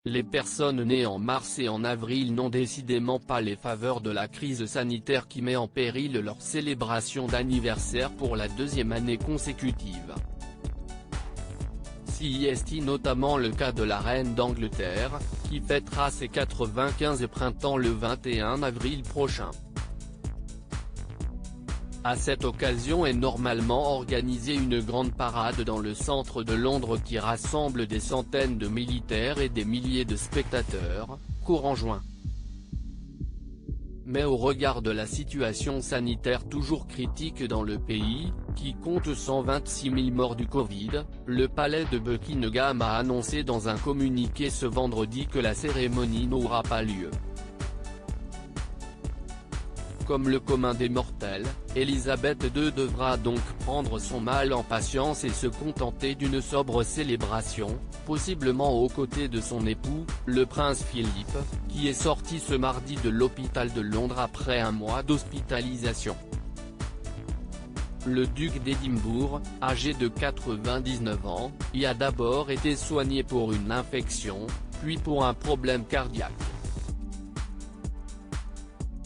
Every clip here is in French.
Les personnes nées en mars et en avril n'ont décidément pas les faveurs de la crise sanitaire qui met en péril leur célébration d'anniversaire pour la deuxième année consécutive. C'est notamment le cas de la reine d'Angleterre, qui fêtera ses 95 printemps le 21 avril prochain. À cette occasion est normalement organisée une grande parade dans le centre de Londres qui rassemble des centaines de militaires et des milliers de spectateurs, courant juin. Mais au regard de la situation sanitaire toujours critique dans le pays, qui compte 126 000 morts du Covid, le palais de Buckingham a annoncé dans un communiqué ce vendredi que la cérémonie n'aura pas lieu. Comme le commun des mortels, Elisabeth II devra donc prendre son mal en patience et se contenter d'une sobre célébration, possiblement aux côtés de son époux, le prince Philippe, qui est sorti ce mardi de l'hôpital de Londres après un mois d'hospitalisation. Le duc d'Édimbourg, âgé de 99 ans, y a d'abord été soigné pour une infection, puis pour un problème cardiaque.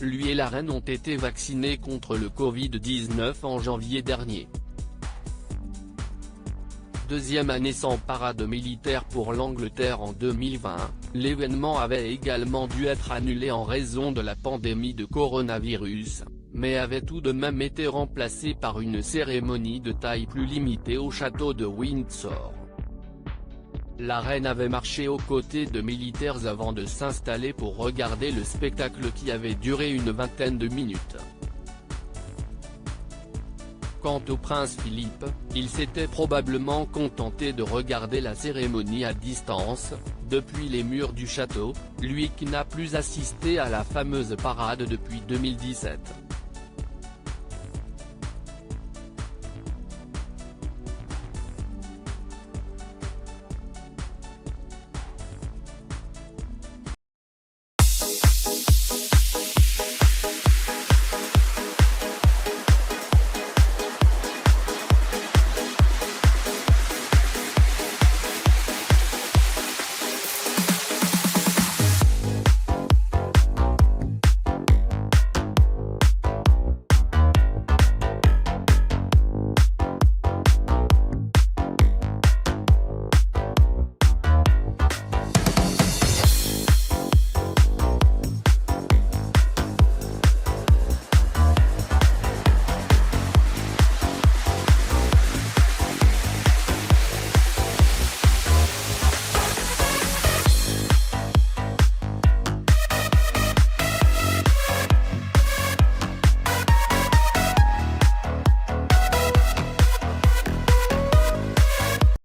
Lui et la reine ont été vaccinés contre le Covid-19 en janvier dernier. Deuxième année sans parade militaire pour l'Angleterre en 2020, l'événement avait également dû être annulé en raison de la pandémie de coronavirus, mais avait tout de même été remplacé par une cérémonie de taille plus limitée au château de Windsor. La reine avait marché aux côtés de militaires avant de s'installer pour regarder le spectacle qui avait duré une vingtaine de minutes. Quant au prince Philippe, il s'était probablement contenté de regarder la cérémonie à distance, depuis les murs du château, lui qui n'a plus assisté à la fameuse parade depuis 2017.